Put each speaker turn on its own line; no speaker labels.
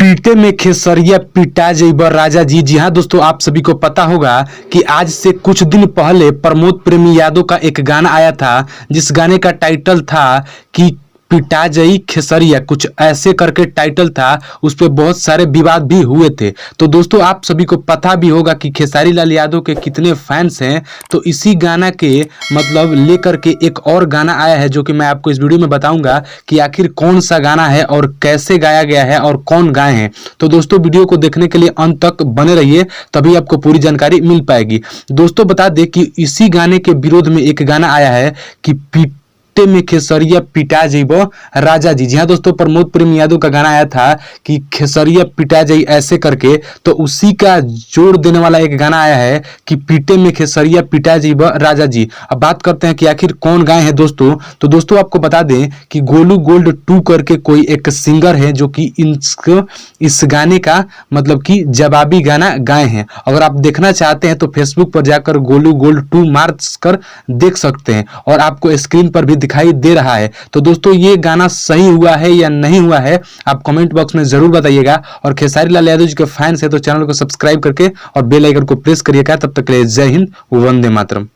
पीटे में खेसरिया पिटा जइबा राजा जी। जी हाँ दोस्तों, आप सभी को पता होगा कि आज से कुछ दिन पहले प्रमोद प्रेमी यादव का एक गाना आया था, जिस गाने का टाइटल था कि पिटा जई खेसरिया, कुछ ऐसे करके टाइटल था। उस पे बहुत सारे विवाद भी हुए थे। तो दोस्तों, आप सभी को पता भी होगा कि खेसारी लाल यादव के कितने फैंस हैं। तो इसी गाना के मतलब लेकर के एक और गाना आया है, जो कि मैं आपको इस वीडियो में बताऊंगा कि आखिर कौन सा गाना है और कैसे गाया गया है और कौन गाए हैं। तो दोस्तों, वीडियो को देखने के लिए अंत तक बने रहिए, तभी आपको पूरी जानकारी मिल पाएगी। दोस्तों, बता दें कि इसी गाने के विरोध में एक गाना आया है कि पीटे में खेसरिया पिटा जइबो राजा जी। जी हाँ दोस्तों, प्रमोद प्रेमी यादव का गाना आया था कि खेसरिया पिटा जाई ऐसे करके। तो उसी का जोड़ देने वाला एक गाना आया है कि पीटे में खेसरिया पिटा जइबो राजा जी। अब बात करते हैं कि आखिर कौन गाए हैं दोस्तों। तो दोस्तों, आपको बता दें कि गोलू गोल्ड 2 करके कोई एक सिंगर है, जो कि इस गाने का मतलब कि जवाबी गाना गाए हैं। अगर आप देखना चाहते हैं तो फेसबुक पर जाकर गोलू गोल्ड 2 मार्च कर देख सकते हैं, और आपको स्क्रीन पर भी दिखाई दे रहा है। तो दोस्तों, ये गाना सही हुआ है या नहीं हुआ है, आप कमेंट बॉक्स में जरूर बताइएगा। और खेसारी लाल यादव जी के फैंस है तो चैनल को सब्सक्राइब करके और बेल आइकन को प्रेस करिएगा। तब तक के लिए जय हिंद, वंदे मातरम।